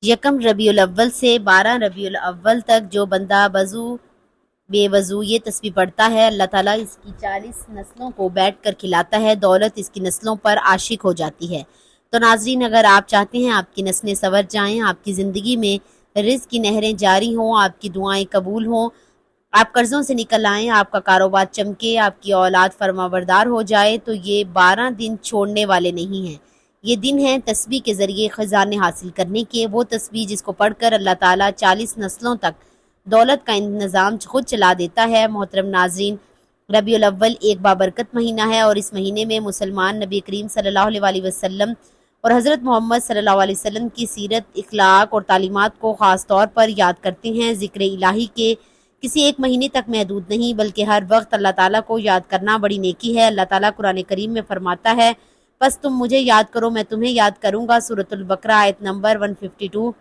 یکم ربیع الاول سے 12 ربیع الاول تک جو بندہ بے وضو یہ تسبیح پڑھتا ہے، اللہ تعالیٰ اس کی 40 نسلوں کو بیٹھ کر کھلاتا ہے، دولت اس کی نسلوں پر عاشق ہو جاتی ہے۔ تو ناظرین، اگر آپ چاہتے ہیں آپ کی نسلیں سنور جائیں، آپ کی زندگی میں رزق کی نہریں جاری ہوں، آپ کی دعائیں قبول ہوں، آپ قرضوں سے نکل آئیں، آپ کا کاروبار چمکے، آپ کی اولاد فرما بردار ہو جائے، تو یہ 12 دن چھوڑنے والے نہیں ہیں۔ یہ دن ہیں تسبیح کے ذریعے خزانے حاصل کرنے کے، وہ تسبیح جس کو پڑھ کر اللہ تعالیٰ 40 نسلوں تک دولت کا انتظام خود چلا دیتا ہے۔ محترم ناظرین، ربیع الاول ایک بابرکت مہینہ ہے، اور اس مہینے میں مسلمان نبی کریم صلی اللہ علیہ وسلم اور حضرت محمد صلی اللہ علیہ وسلم کی سیرت، اخلاق اور تعلیمات کو خاص طور پر یاد کرتے ہیں۔ ذکر الہی کے کسی ایک مہینے تک محدود نہیں، بلکہ ہر وقت اللہ تعالیٰ کو یاد کرنا بڑی نیکی ہے۔ اللہ تعالیٰ قرآن کریم میں فرماتا ہے، بس تم مجھے یاد کرو میں تمہیں یاد کروں گا۔ سورۃ البقرہ آیت نمبر 152۔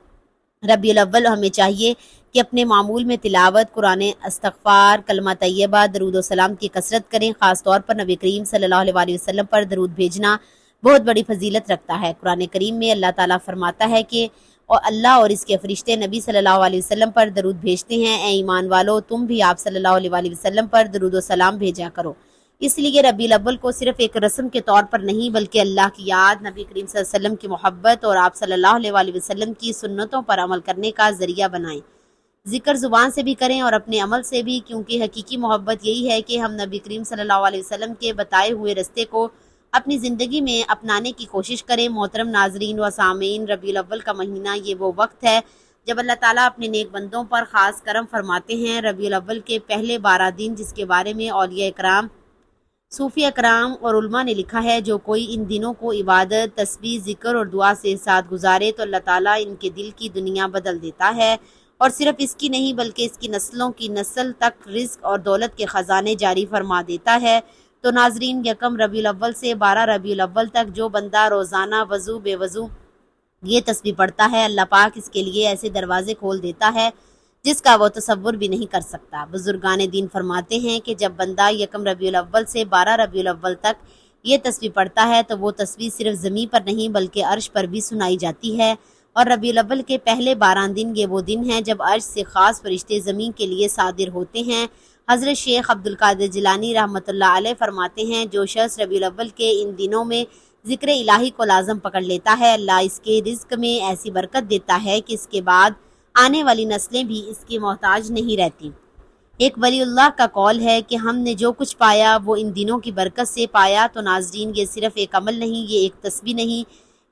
ربیع الاول ہمیں چاہیے کہ اپنے معمول میں تلاوت، قرآن، استغفار، کلمہ طیبہ، درود و سلام کی کثرت کریں۔ خاص طور پر نبی کریم صلی اللہ علیہ وسلم پر درود بھیجنا بہت بڑی فضیلت رکھتا ہے۔ قرآن کریم میں اللہ تعالیٰ فرماتا ہے کہ اور اللہ اور اس کے فرشتے نبی صلی اللہ علیہ وسلم پر درود بھیجتے ہیں، اے ایمان والو تم بھی آپ صلی اللہ علیہ وسلم پر درود و سلام بھیجا کرو۔ اس لیے ربیع الاول کو صرف ایک رسم کے طور پر نہیں، بلکہ اللہ کی یاد، نبی کریم صلی اللہ علیہ وسلم کی محبت اور آپ صلی اللہ علیہ وسلم کی سنتوں پر عمل کرنے کا ذریعہ بنائیں۔ ذکر زبان سے بھی کریں اور اپنے عمل سے بھی، کیونکہ حقیقی محبت یہی ہے کہ ہم نبی کریم صلی اللہ علیہ وسلم کے بتائے ہوئے رستے کو اپنی زندگی میں اپنانے کی کوشش کریں۔ محترم ناظرین و سامعین، ربیع الاول کا مہینہ یہ وہ وقت ہے جب اللہ تعالیٰ اپنے نیک بندوں پر خاص کرم فرماتے ہیں۔ ربیع الاول کے پہلے 12 دن، جس کے بارے میں اولیاء اکرام، صوفی اکرام اور علماء نے لکھا ہے، جو کوئی ان دنوں کو عبادت، تسبیح، ذکر اور دعا سے ساتھ گزارے تو اللہ تعالیٰ ان کے دل کی دنیا بدل دیتا ہے، اور صرف اس کی نہیں بلکہ اس کی نسلوں کی نسل تک رزق اور دولت کے خزانے جاری فرما دیتا ہے۔ تو ناظرین، یکم ربیع الاول سے 12 ربیع الاول تک جو بندہ روزانہ وضو بے وضو یہ تسبیح پڑھتا ہے، اللہ پاک اس کے لیے ایسے دروازے کھول دیتا ہے جس کا وہ تصور بھی نہیں کر سکتا۔ بزرگان دین فرماتے ہیں کہ جب بندہ یکم ربیع الاول سے 12 ربیع الاول تک یہ تسبیح پڑھتا ہے تو وہ تسبیح صرف زمین پر نہیں بلکہ عرش پر بھی سنائی جاتی ہے، اور ربیع الاول کے پہلے 12 دن یہ وہ دن ہیں جب عرش سے خاص فرشتے زمین کے لیے صادر ہوتے ہیں۔ حضرت شیخ عبد القادر جیلانی رحمۃ اللہ علیہ فرماتے ہیں، جو شخص ربیع الاول کے ان دنوں میں ذکر الہی کو لازم پکڑ لیتا ہے، اللہ اس کے رزق میں ایسی برکت دیتا ہے کہ اس کے بعد آنے والی نسلیں بھی اس کی محتاج نہیں رہتی۔ ایک ولی اللہ کا قول ہے کہ ہم نے جو کچھ پایا وہ ان دنوں کی برکت سے پایا۔ تو ناظرین، یہ صرف ایک عمل نہیں، یہ ایک تسبیح نہیں،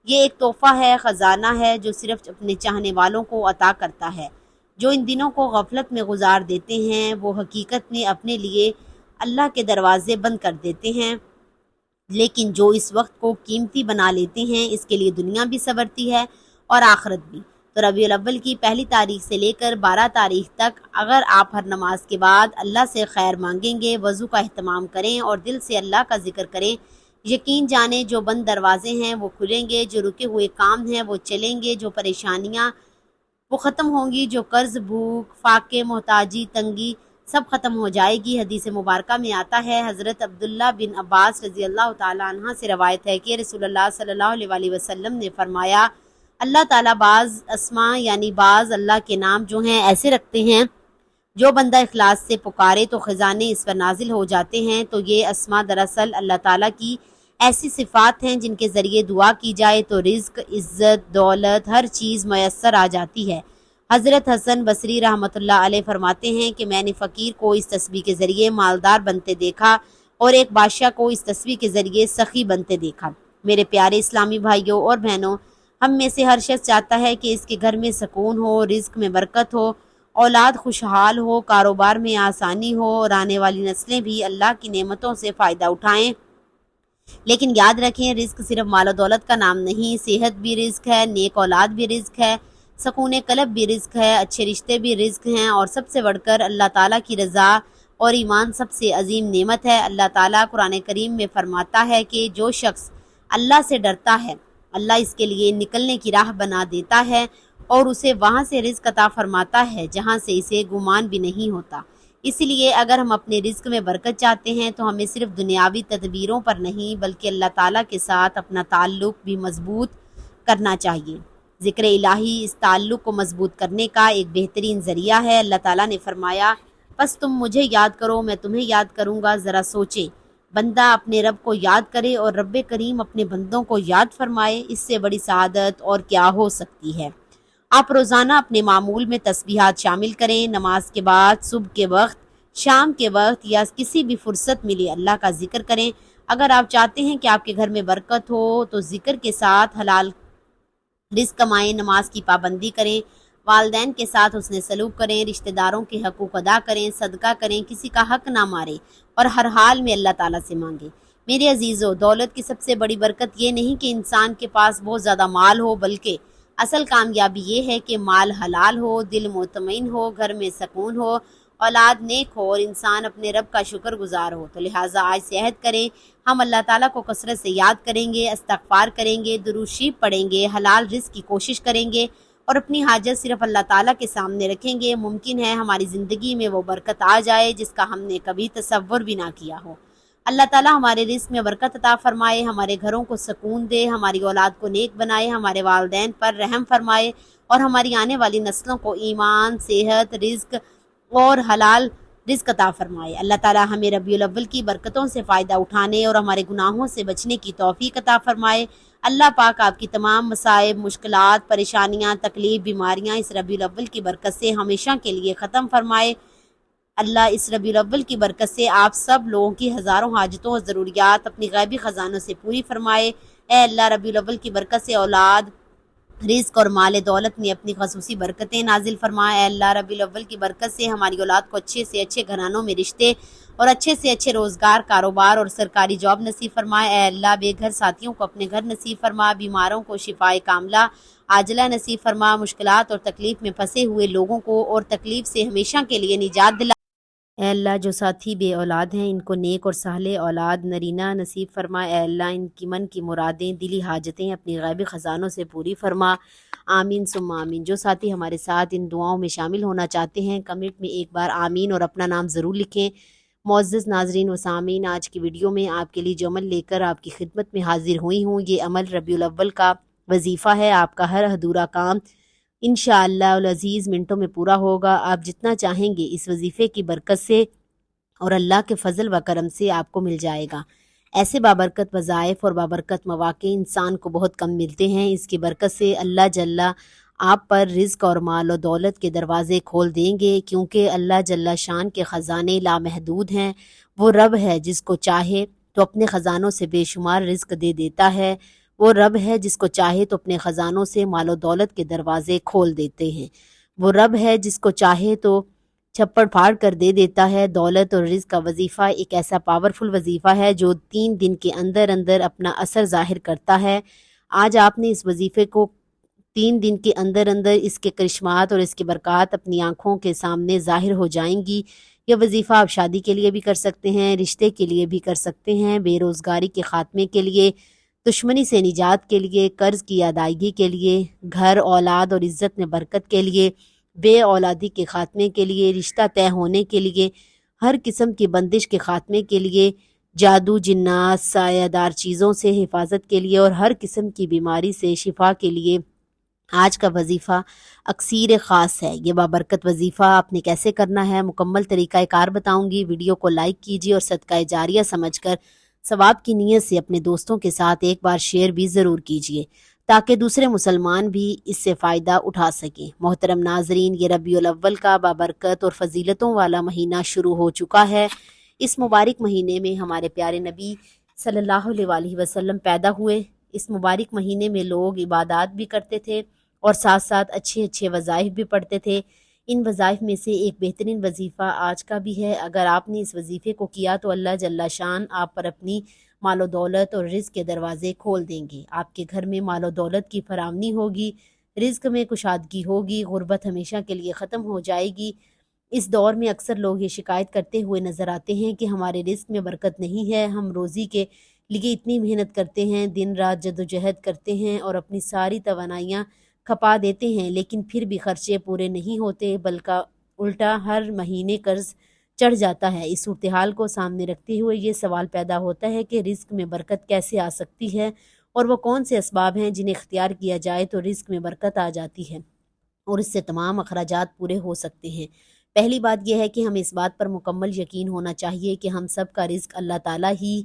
یہ ایک تحفہ ہے، خزانہ ہے جو صرف اپنے چاہنے والوں کو عطا کرتا ہے۔ جو ان دنوں کو غفلت میں گزار دیتے ہیں وہ حقیقت میں اپنے لیے اللہ کے دروازے بند کر دیتے ہیں، لیکن جو اس وقت کو قیمتی بنا لیتے ہیں اس کے لیے دنیا بھی سنورتی ہے اور آخرت بھی۔ تو ربیع الاول کی پہلی تاریخ سے لے کر 12 تاریخ تک اگر آپ ہر نماز کے بعد اللہ سے خیر مانگیں گے، وضو کا اہتمام کریں اور دل سے اللہ کا ذکر کریں، یقین جانیں جو بند دروازے ہیں وہ کھلیں گے، جو رکے ہوئے کام ہیں وہ چلیں گے، جو پریشانیاں وہ ختم ہوں گی، جو قرض، بھوک، فاقے، محتاجی، تنگی سب ختم ہو جائے گی۔ حدیث مبارکہ میں آتا ہے، حضرت عبداللہ بن عباس رضی اللہ تعالیٰ عنہ سے روایت ہے کہ رسول اللہ صلی اللہ علیہ وسلم نے فرمایا، اللہ تعالیٰ بعض اسماء یعنی بعض اللہ کے نام جو ہیں ایسے رکھتے ہیں، جو بندہ اخلاص سے پکارے تو خزانے اس پر نازل ہو جاتے ہیں۔ تو یہ اسماء دراصل اللہ تعالیٰ کی ایسی صفات ہیں جن کے ذریعے دعا کی جائے تو رزق، عزت، دولت، ہر چیز میسر آ جاتی ہے۔ حضرت حسن بصری رحمۃ اللہ علیہ فرماتے ہیں کہ میں نے فقیر کو اس تسبیح کے ذریعے مالدار بنتے دیکھا اور ایک بادشاہ کو اس تسبیح کے ذریعے سخی بنتے دیکھا۔ میرے پیارے اسلامی بھائیوں اور بہنوں، ہم میں سے ہر شخص چاہتا ہے کہ اس کے گھر میں سکون ہو، رزق میں برکت ہو، اولاد خوشحال ہو، کاروبار میں آسانی ہو اور آنے والی نسلیں بھی اللہ کی نعمتوں سے فائدہ اٹھائیں۔ لیکن یاد رکھیں، رزق صرف مال و دولت کا نام نہیں، صحت بھی رزق ہے، نیک اولاد بھی رزق ہے، سکون قلب بھی رزق ہے، اچھے رشتے بھی رزق ہیں، اور سب سے بڑھ کر اللہ تعالیٰ کی رضا اور ایمان سب سے عظیم نعمت ہے۔ اللہ تعالیٰ قرآن کریم میں فرماتا ہے کہ جو شخص اللہ سے ڈرتا ہے، اللہ اس کے لیے نکلنے کی راہ بنا دیتا ہے اور اسے وہاں سے رزق عطا فرماتا ہے جہاں سے اسے گمان بھی نہیں ہوتا۔ اس لیے اگر ہم اپنے رزق میں برکت چاہتے ہیں تو ہمیں صرف دنیاوی تدبیروں پر نہیں بلکہ اللہ تعالیٰ کے ساتھ اپنا تعلق بھی مضبوط کرنا چاہیے۔ ذکر الہی اس تعلق کو مضبوط کرنے کا ایک بہترین ذریعہ ہے۔ اللہ تعالیٰ نے فرمایا بس تم مجھے یاد کرو میں تمہیں یاد کروں گا۔ ذرا سوچیں، بندہ اپنے رب کو یاد کرے اور رب کریم اپنے بندوں کو یاد فرمائے، اس سے بڑی سعادت اور کیا ہو سکتی ہے۔ آپ روزانہ اپنے معمول میں تسبیحات شامل کریں، نماز کے بعد، صبح کے وقت، شام کے وقت یا کسی بھی فرصت ملی اللہ کا ذکر کریں۔ اگر آپ چاہتے ہیں کہ آپ کے گھر میں برکت ہو تو ذکر کے ساتھ حلال رزق کمائیں، نماز کی پابندی کریں، والدین کے ساتھ حسن سلوک کریں، رشتہ داروں کے حقوق ادا کریں، صدقہ کریں، کسی کا حق نہ ماریں اور ہر حال میں اللہ تعالیٰ سے مانگیں۔ میرے عزیزو، دولت کی سب سے بڑی برکت یہ نہیں کہ انسان کے پاس بہت زیادہ مال ہو، بلکہ اصل کامیابی یہ ہے کہ مال حلال ہو، دل مطمئن ہو، گھر میں سکون ہو، اولاد نیک ہو اور انسان اپنے رب کا شکر گزار ہو۔ تو لہٰذا آج سے عہد کریں، ہم اللہ تعالیٰ کو کثرت سے یاد کریں گے، استغفار کریں گے، درود شریف پڑھیں گے، حلال رزق کی کوشش کریں گے اور اپنی حاجت صرف اللہ تعالیٰ کے سامنے رکھیں گے۔ ممکن ہے ہماری زندگی میں وہ برکت آ جائے جس کا ہم نے کبھی تصور بھی نہ کیا ہو۔ اللہ تعالیٰ ہمارے رزق میں برکت عطا فرمائے، ہمارے گھروں کو سکون دے، ہماری اولاد کو نیک بنائے، ہمارے والدین پر رحم فرمائے اور ہماری آنے والی نسلوں کو ایمان، صحت، رزق اور حلال رزق عطا فرمائے۔ اللہ تعالیٰ ہمیں ربیع الاول کی برکتوں سے فائدہ اٹھانے اور ہمارے گناہوں سے بچنے کی توفیق عطا فرمائے۔ اللہ پاک آپ کی تمام مصائب، مشکلات، پریشانیاں، تکلیف، بیماریاں اس ربیع الاول کی برکت سے ہمیشہ کے لیے ختم فرمائے۔ اللہ اس ربیع الاول کی برکت سے آپ سب لوگوں کی ہزاروں حاجتوں اور ضروریات اپنی غیبی خزانوں سے پوری فرمائے۔ اے اللہ، ربیع الاول کی برکت سے اولاد، رزق اور مال دولت میں اپنی خصوصی برکتیں نازل فرمائے۔ اے اللہ، ربیع الاول کی برکت سے ہماری اولاد کو اچھے سے اچھے گھرانوں میں رشتے اور اچھے سے اچھے روزگار، کاروبار اور سرکاری جاب نصیب فرمائے۔ اے اللہ، بے گھر ساتھیوں کو اپنے گھر نصیب فرما، بیماروں کو شفائے کاملہ عاجلہ نصیب فرما، مشکلات اور تکلیف میں پھنسے ہوئے لوگوں کو اور تکلیف سے ہمیشہ کے لیے نجات دلا۔ اے اللہ، جو ساتھی بے اولاد ہیں ان کو نیک اور صالح اولاد نرینہ نصیب فرما۔ اے اللہ، ان کی من کی مرادیں، دلی حاجتیں اپنی غیبی خزانوں سے پوری فرما۔ آمین ثم آمین۔ جو ساتھی ہمارے ساتھ ان دعاؤں میں شامل ہونا چاہتے ہیں کمنٹ میں ایک بار آمین اور اپنا نام ضرور لکھیں۔ معزز ناظرین و سامعین، آج کی ویڈیو میں آپ کے لیے جو عمل لے کر آپ کی خدمت میں حاضر ہوئی ہوں، یہ عمل ربیع الاول کا وظیفہ ہے۔ آپ کا ہر ادھورا کام انشاءاللہ العزیز منٹوں میں پورا ہوگا۔ آپ جتنا چاہیں گے اس وظیفے کی برکت سے اور اللہ کے فضل و کرم سے آپ کو مل جائے گا۔ ایسے بابرکت وظائف اور بابرکت مواقع انسان کو بہت کم ملتے ہیں۔ اس کی برکت سے اللہ جل آپ پر رزق اور مال و دولت کے دروازے کھول دیں گے، کیونکہ اللہ جل شان کے خزانے لامحدود ہیں۔ وہ رب ہے جس کو چاہے تو اپنے خزانوں سے بے شمار رزق دے دیتا ہے۔ وہ رب ہے جس کو چاہے تو اپنے خزانوں سے مال و دولت کے دروازے کھول دیتے ہیں۔ وہ رب ہے جس کو چاہے تو چھپڑ پھاڑ کر دے دیتا ہے۔ دولت اور رزق کا وظیفہ ایک ایسا پاورفل وظیفہ ہے جو 3 دن کے اندر اندر اپنا اثر ظاہر کرتا ہے۔ آج آپ نے اس وظیفے کو 3 دن کے اندر اندر اس کے کرشمات اور اس کے برکات اپنی آنکھوں کے سامنے ظاہر ہو جائیں گی۔ یہ وظیفہ آپ شادی کے لیے بھی کر سکتے ہیں، رشتے کے لیے بھی کر سکتے ہیں، بے روزگاری کے خاتمے کے لیے، دشمنی سے نجات کے لیے، قرض کی ادائیگی کے لیے، گھر، اولاد اور عزت میں برکت کے لیے، بے اولادی کے خاتمے کے لیے، رشتہ طے ہونے کے لیے، ہر قسم کی بندش کے خاتمے کے لیے، جادو، جنات، سایہ دار چیزوں سے حفاظت کے لیے اور ہر قسم کی بیماری سے شفا کے لیے آج کا وظیفہ اکثیر خاص ہے۔ یہ بابرکت وظیفہ آپ نے کیسے کرنا ہے، مکمل طریقہ کار بتاؤں گی۔ ویڈیو کو لائک کیجیے اور صدقہ جاریہ سمجھ کر ثواب کی نیت سے اپنے دوستوں کے ساتھ ایک بار شیئر بھی ضرور کیجیے تاکہ دوسرے مسلمان بھی اس سے فائدہ اٹھا سکیں۔ محترم ناظرین، یہ ربیع الاول کا بابرکت اور فضیلتوں والا مہینہ شروع ہو چکا ہے۔ اس مبارک مہینے میں ہمارے پیارے نبی صلی اللہ علیہ وسلم پیدا ہوئے۔ اس مبارک مہینے میں لوگ عبادات بھی کرتے تھے اور ساتھ ساتھ اچھے اچھے وظائف بھی پڑھتے تھے۔ ان وظائف میں سے ایک بہترین وظیفہ آج کا بھی ہے۔ اگر آپ نے اس وظیفے کو کیا تو اللہ جل شان آپ پر اپنی مال و دولت اور رزق کے دروازے کھول دیں گے۔ آپ کے گھر میں مال و دولت کی فراوانی ہوگی، رزق میں کشادگی ہوگی، غربت ہمیشہ کے لیے ختم ہو جائے گی۔ اس دور میں اکثر لوگ یہ شکایت کرتے ہوئے نظر آتے ہیں کہ ہمارے رزق میں برکت نہیں ہے۔ ہم روزی کے لیے اتنی محنت کرتے ہیں، دن رات جدوجہد کرتے ہیں اور اپنی ساری توانائیاں کھپا دیتے ہیں، لیکن پھر بھی خرچے پورے نہیں ہوتے، بلکہ الٹا ہر مہینے قرض چڑھ جاتا ہے۔ اس صورتحال کو سامنے رکھتے ہوئے یہ سوال پیدا ہوتا ہے کہ رزق میں برکت کیسے آ سکتی ہے اور وہ کون سے اسباب ہیں جنہیں اختیار کیا جائے تو رزق میں برکت آ جاتی ہے اور اس سے تمام اخراجات پورے ہو سکتے ہیں۔ پہلی بات یہ ہے کہ ہمیں اس بات پر مکمل یقین ہونا چاہیے کہ ہم سب کا رزق اللہ تعالیٰ ہی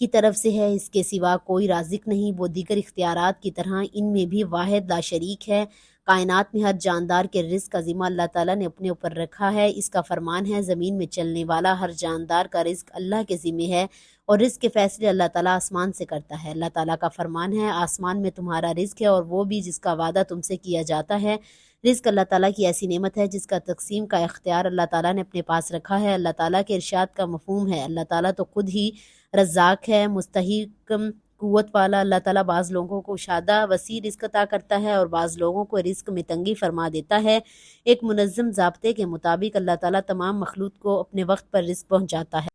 کی طرف سے ہے، اس کے سوا کوئی رازق نہیں۔ وہ دیگر اختیارات کی طرح ان میں بھی واحد لا شریک ہے۔ کائنات میں ہر جاندار کے رزق کا ذمہ اللہ تعالیٰ نے اپنے اوپر رکھا ہے۔ اس کا فرمان ہے زمین میں چلنے والا ہر جاندار کا رزق اللہ کے ذمہ ہے اور رزق کے فیصلے اللہ تعالیٰ آسمان سے کرتا ہے۔ اللہ تعالیٰ کا فرمان ہے آسمان میں تمہارا رزق ہے اور وہ بھی جس کا وعدہ تم سے کیا جاتا ہے۔ رزق اللہ تعالیٰ کی ایسی نعمت ہے جس کا تقسیم کا اختیار اللہ تعالیٰ نے اپنے پاس رکھا ہے۔ اللہ تعالیٰ کے ارشاد کا مفہوم ہے اللہ تعالیٰ تو خود ہی رزاق ہے، مستحق قوت والا۔ اللہ تعالیٰ بعض لوگوں کو شادہ وسیع رزق عطا کرتا ہے اور بعض لوگوں کو رزق میں تنگی فرما دیتا ہے۔ ایک منظم ضابطے کے مطابق اللہ تعالیٰ تمام مخلوق کو اپنے وقت پر رزق پہنچاتا ہے،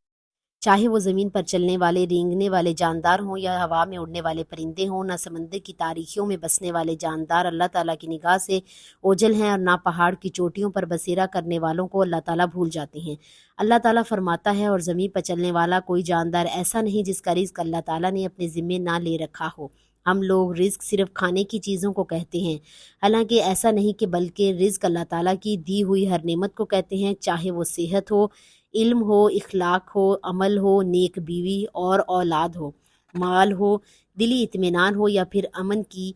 چاہے وہ زمین پر چلنے والے رینگنے والے جاندار ہوں یا ہوا میں اڑنے والے پرندے ہوں۔ نہ سمندر کی تاریکیوں میں بسنے والے جاندار اللہ تعالیٰ کی نگاہ سے اوجھل ہیں اور نہ پہاڑ کی چوٹیوں پر بسیرا کرنے والوں کو اللہ تعالیٰ بھول جاتے ہیں۔ اللہ تعالیٰ فرماتا ہے اور زمین پر چلنے والا کوئی جاندار ایسا نہیں جس کا رزق اللہ تعالیٰ نے اپنے ذمے نہ لے رکھا ہو۔ ہم لوگ رزق صرف کھانے کی چیزوں کو کہتے ہیں، حالانکہ ایسا نہیں کہ بلکہ رزق اللہ تعالیٰ کی دی ہوئی ہر نعمت کو کہتے ہیں، چاہے وہ صحت ہو، علم ہو، اخلاق ہو، عمل ہو، نیک بیوی اور اولاد ہو، مال ہو، دلی اطمینان ہو یا پھر امن کی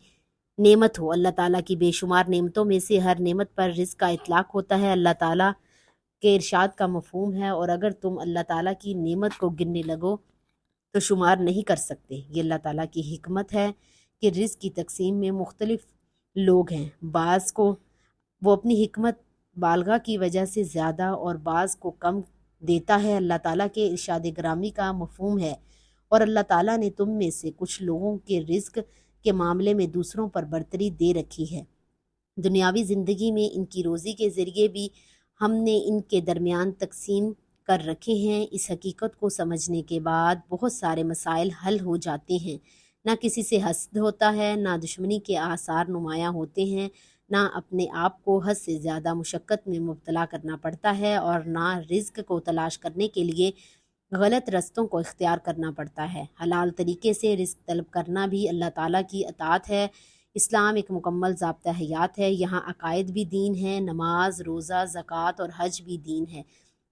نعمت ہو۔ اللہ تعالیٰ کی بے شمار نعمتوں میں سے ہر نعمت پر رزق کا اطلاق ہوتا ہے۔ اللہ تعالیٰ کے ارشاد کا مفہوم ہے اور اگر تم اللہ تعالیٰ کی نعمت کو گننے لگو تو شمار نہیں کر سکتے۔ یہ اللہ تعالیٰ کی حکمت ہے کہ رزق کی تقسیم میں مختلف لوگ ہیں، بعض کو وہ اپنی حکمت بالغہ کی وجہ سے زیادہ اور بعض کو کم دیتا ہے۔ اللہ تعالیٰ کے ارشاد گرامی کا مفہوم ہے اور اللہ تعالیٰ نے تم میں سے کچھ لوگوں کے رزق کے معاملے میں دوسروں پر برتری دے رکھی ہے۔ دنیاوی زندگی میں ان کی روزی کے ذریعے بھی ہم نے ان کے درمیان تقسیم کر رکھے ہیں۔ اس حقیقت کو سمجھنے کے بعد بہت سارے مسائل حل ہو جاتے ہیں۔ نہ کسی سے حسد ہوتا ہے، نہ دشمنی کے آثار نمایاں ہوتے ہیں، نہ اپنے آپ کو حد سے زیادہ مشقت میں مبتلا کرنا پڑتا ہے اور نہ رزق کو تلاش کرنے کے لیے غلط رستوں کو اختیار کرنا پڑتا ہے۔ حلال طریقے سے رزق طلب کرنا بھی اللہ تعالیٰ کی اطاعت ہے۔ اسلام ایک مکمل ضابطہ حیات ہے، یہاں عقائد بھی دین ہے، نماز، روزہ، زکوٰۃ اور حج بھی دین ہے،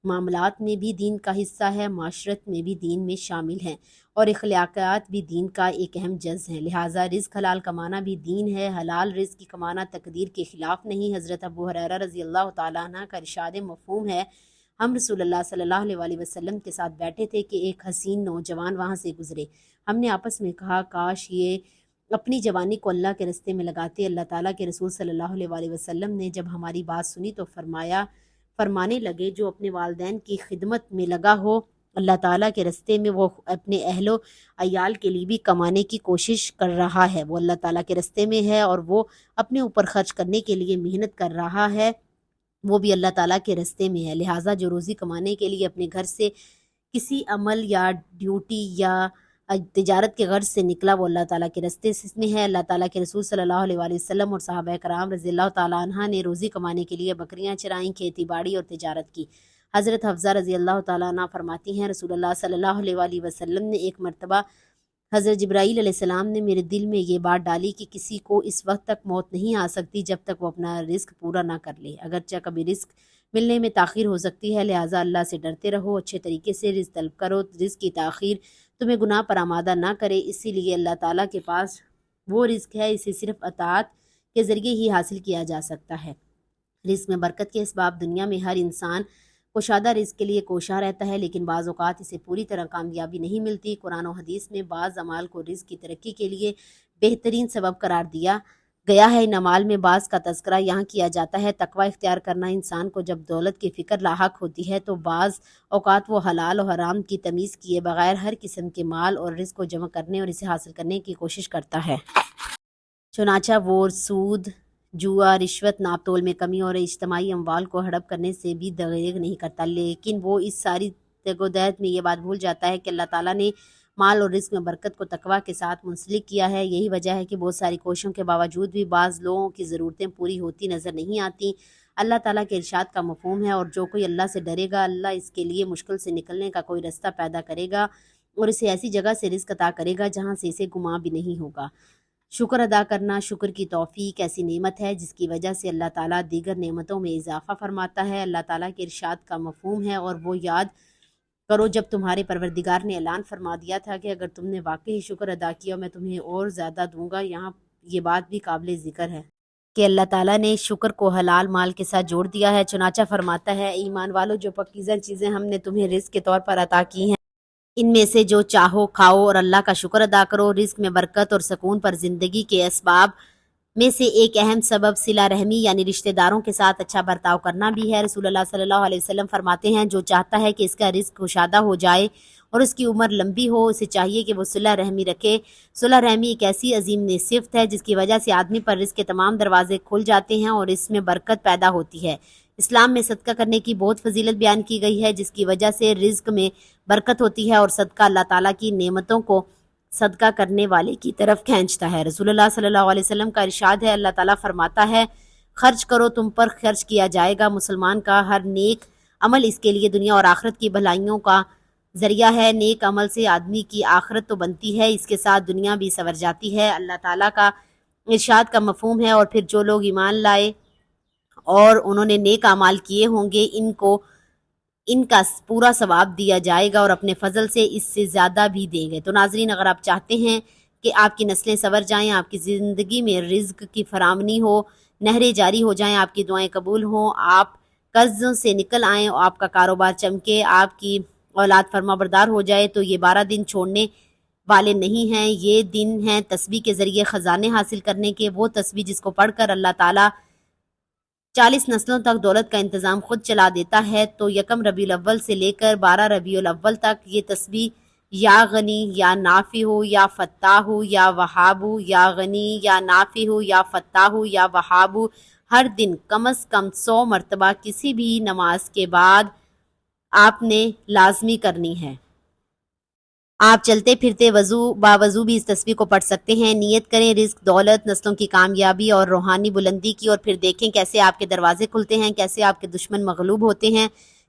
معاملات میں بھی دین کا حصہ ہے، معاشرت میں بھی دین میں شامل ہیں اور اخلاقیات بھی دین کا ایک اہم جز ہیں۔ لہٰذا رزق حلال کمانا بھی دین ہے۔ حلال رزق کی کمانا تقدیر کے خلاف نہیں۔ حضرت ابو ہریرہ رضی اللہ تعالیٰ عنہ کا ارشاد مفہوم ہے ہم رسول اللہ صلی اللہ علیہ وسلم کے ساتھ بیٹھے تھے کہ ایک حسین نوجوان وہاں سے گزرے۔ ہم نے آپس میں کہا کاش یہ اپنی جوانی کو اللہ کے رستے میں لگاتے۔ اللہ تعالیٰ کے رسول صلی اللہ علیہ وسلم نے جب ہماری بات سنی تو فرمانے لگے جو اپنے والدین کی خدمت میں لگا ہو اللہ تعالیٰ کے رستے میں وہ اپنے اہل و عیال کے لیے بھی کمانے کی کوشش کر رہا ہے، وہ اللہ تعالیٰ کے رستے میں ہے اور وہ اپنے اوپر خرچ کرنے کے لیے محنت کر رہا ہے، وہ بھی اللہ تعالیٰ کے رستے میں ہے۔ لہٰذا جو روزی کمانے کے لیے اپنے گھر سے کسی عمل یا ڈیوٹی یا تجارت کے غرض سے نکلا وہ اللہ تعالیٰ کے رستے میں ہے۔ اللہ تعالیٰ کے رسول صلی اللہ علیہ وسلم اور صحابہ کرام رضی اللہ تعالیٰ عنہ نے روزی کمانے کے لیے بکریاں چرائیں، کھیتی باڑی اور تجارت کی۔ حضرت حفصہ رضی اللہ تعالیٰ عنہ فرماتی ہیں رسول اللہ صلی اللہ علیہ وسلم نے ایک مرتبہ حضرت جبرائیل علیہ السلام نے میرے دل میں یہ بات ڈالی کہ کسی کو اس وقت تک موت نہیں آ سکتی جب تک وہ اپنا رزق پورا نہ کر لے، اگرچہ کبھی رزق ملنے میں تاخیر ہو سکتی ہے، لہٰذا اللہ سے ڈرتے رہو، اچھے طریقے سے رزق طلب کرو، رزق کی تاخیر تمہیں گناہ پر آمادہ نہ کرے۔ اسی لیے اللہ تعالیٰ کے پاس وہ رزق ہے، اسے صرف اطاعت کے ذریعے ہی حاصل کیا جا سکتا ہے۔ رزق میں برکت کے اسباب دنیا میں ہر انسان کشادہ رزق کے لیے کوشاں رہتا ہے، لیکن بعض اوقات اسے پوری طرح کامیابی نہیں ملتی۔ قرآن و حدیث میں بعض اعمال کو رزق کی ترقی کے لیے بہترین سبب قرار دیا گیا ہے۔ ان اعمال میں بعض کا تذکرہ یہاں کیا جاتا ہے۔ تقوی اختیار کرنا انسان کو جب دولت کی فکر لاحق ہوتی ہے تو بعض اوقات وہ حلال و حرام کی تمیز کیے بغیر ہر قسم کے مال اور رزق کو جمع کرنے اور اسے حاصل کرنے کی کوشش کرتا ہے۔ چنانچہ وہ سود، جوا، رشوت، ناپ تول میں کمی اور اجتماعی اموال کو ہڑپ کرنے سے بھی دریغ نہیں کرتا، لیکن وہ اس ساری جدوجہد میں یہ بات بھول جاتا ہے کہ اللہ تعالیٰ نے مال اور رزق میں برکت کو تقویٰ کے ساتھ منسلک کیا ہے۔ یہی وجہ ہے کہ بہت ساری کوششوں کے باوجود بھی بعض لوگوں کی ضرورتیں پوری ہوتی نظر نہیں آتی۔ اللہ تعالیٰ کے ارشاد کا مفہوم ہے اور جو کوئی اللہ سے ڈرے گا اللہ اس کے لیے مشکل سے نکلنے کا کوئی رستہ پیدا کرے گا۔ اور اسے ایسی جگہ سے رزق عطا کرے گا جہاں سے اسے گمان بھی نہیں ہوگا۔ شکر ادا کرنا، شکر کی توفیق ایسی نعمت ہے جس کی وجہ سے اللہ تعالیٰ دیگر نعمتوں میں اضافہ فرماتا ہے۔ اللہ تعالیٰ کے ارشاد کا مفہوم ہے، اور وہ یاد کرو جب تمہارے پروردگار نے اعلان فرما دیا تھا کہ اگر تم نے واقعی شکر ادا کیا میں تمہیں اور زیادہ دوں گا۔ یہاں یہ بات بھی قابل ذکر ہے کہ اللہ تعالیٰ نے شکر کو حلال مال کے ساتھ جوڑ دیا ہے، چنانچہ فرماتا ہے ایمان والو جو پاکیزہ چیزیں ہم نے تمہیں رزق کے طور پر عطا کی ہیں ان میں سے جو چاہو کھاؤ اور اللہ کا شکر ادا کرو۔ رزق میں برکت اور سکون پر زندگی کے اسباب میں سے ایک اہم سبب صلہ رحمی یعنی رشتہ داروں کے ساتھ اچھا برتاؤ کرنا بھی ہے۔ رسول اللہ صلی اللہ علیہ وسلم فرماتے ہیں جو چاہتا ہے کہ اس کا رزق کشادہ ہو جائے اور اس کی عمر لمبی ہو، اسے چاہیے کہ وہ صلہ رحمی رکھے۔ صلہ رحمی ایک ایسی عظیم صفت ہے جس کی وجہ سے آدمی پر رزق کے تمام دروازے کھل جاتے ہیں اور اس میں برکت پیدا ہوتی ہے۔ اسلام میں صدقہ کرنے کی بہت فضیلت بیان کی گئی ہے جس کی وجہ سے رزق میں برکت ہوتی ہے، اور صدقہ اللہ تعالیٰ کی نعمتوں کو صدقہ کرنے والے کی طرف کھینچتا ہے۔ رسول اللہ صلی اللہ علیہ وسلم کا ارشاد ہے، اللہ تعالیٰ فرماتا ہے خرچ کرو تم پر خرچ کیا جائے گا۔ مسلمان کا ہر نیک عمل اس کے لیے دنیا اور آخرت کی بھلائیوں کا ذریعہ ہے۔ نیک عمل سے آدمی کی آخرت تو بنتی ہے، اس کے ساتھ دنیا بھی سنور جاتی ہے۔ اللہ تعالیٰ کا ارشاد کا مفہوم ہے، اور پھر جو لوگ ایمان لائے اور انہوں نے نیک اعمال کیے ہوں گے ان کا پورا ثواب دیا جائے گا اور اپنے فضل سے اس سے زیادہ بھی دیں گے۔ تو ناظرین، اگر آپ چاہتے ہیں کہ آپ کی نسلیں سنور جائیں، آپ کی زندگی میں رزق کی فراوانی ہو، نہریں جاری ہو جائیں، آپ کی دعائیں قبول ہوں، آپ قرضوں سے نکل آئیں اور آپ کا کاروبار چمکے، آپ کی اولاد فرما بردار ہو جائے، تو یہ 12 دن چھوڑنے والے نہیں ہیں۔ یہ دن ہیں تسبیح کے ذریعے خزانے حاصل کرنے کے، وہ تسبیح جس کو پڑھ کر اللہ تعالیٰ 40 نسلوں تک دولت کا انتظام خود چلا دیتا ہے۔ تو یکم ربیع الاول سے لے کر 12 ربیع الاول تک یہ تسبیح یا غنی یا نافع ہو یا فتاح ہو یا وہاب ہو، یا غنی یا نافع ہو یا فتاح ہو یا وہاب ہو، ہر دن کم از کم 100 مرتبہ کسی بھی نماز کے بعد آپ نے لازمی کرنی ہے۔ آپ چلتے پھرتے باوضو بھی اس تسبیح کو پڑھ سکتے ہیں۔ نیت کریں رزق، دولت، نسلوں کی کامیابی اور روحانی بلندی کی، اور پھر دیکھیں کیسے آپ کے دروازے کھلتے ہیں، کیسے آپ کے دشمن مغلوب ہوتے ہیں،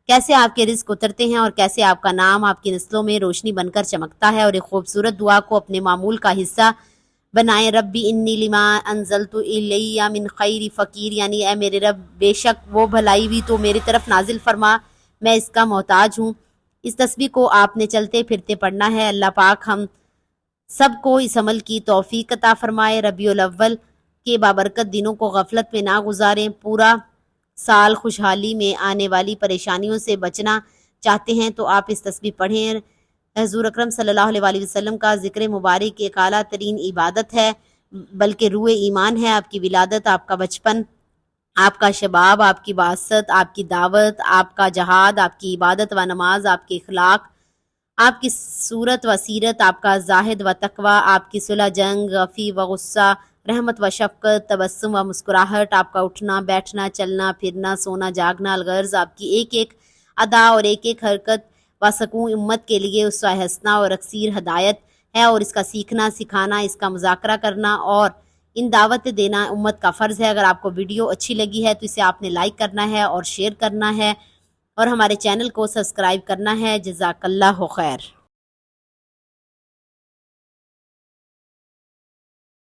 کیسے آپ کے رزق اترتے ہیں، اور کیسے آپ کا نام آپ کی نسلوں میں روشنی بن کر چمکتا ہے۔ اور ایک خوبصورت دعا کو اپنے معمول کا حصہ بنائیں، ربی انی لما انزلت الی من خیر فقیر، یعنی اے میرے رب بے شک وہ بھلائی بھی تو میری طرف نازل فرما، میں اس کا محتاج ہوں۔ اس تسبیح کو آپ نے چلتے پھرتے پڑھنا ہے۔ اللہ پاک ہم سب کو اس عمل کی توفیق عطا فرمائے۔ ربیع الاول کے بابرکت دنوں کو غفلت میں نہ گزاریں۔ پورا سال خوشحالی میں آنے والی پریشانیوں سے بچنا چاہتے ہیں تو آپ اس تسبیح پڑھیں۔ حضور اکرم صلی اللہ علیہ وآلہ وسلم کا ذکر مبارک ایک اعلیٰ ترین عبادت ہے، بلکہ روح ایمان ہے۔ آپ کی ولادت، آپ کا بچپن، آپ کا شباب، آپ کی بعثت، آپ کی دعوت، آپ کا جہاد، آپ کی عبادت و نماز، آپ کے اخلاق، آپ کی صورت و سیرت، آپ کا زاہد و تقوی، آپ کی صلح جنگ، غفی و غصہ، رحمت و شفقت، تبسم و مسکراہٹ، آپ کا اٹھنا بیٹھنا، چلنا پھرنا، سونا جاگنا، الغرض آپ کی ایک ایک ادا اور ایک ایک حرکت و سکون امت کے لیے اسوہ حسنہ اور اکثیر ہدایت ہے، اور اس کا سیکھنا سکھانا، اس کا مذاکرہ کرنا اور ان دعوت دینا امت کا فرض ہے۔ اگر آپ کو ویڈیو اچھی لگی ہے تو اسے آپ نے لائک کرنا ہے اور شیئر کرنا ہے، اور ہمارے چینل کو سبسکرائب کرنا ہے۔ جزاک اللہ خیر۔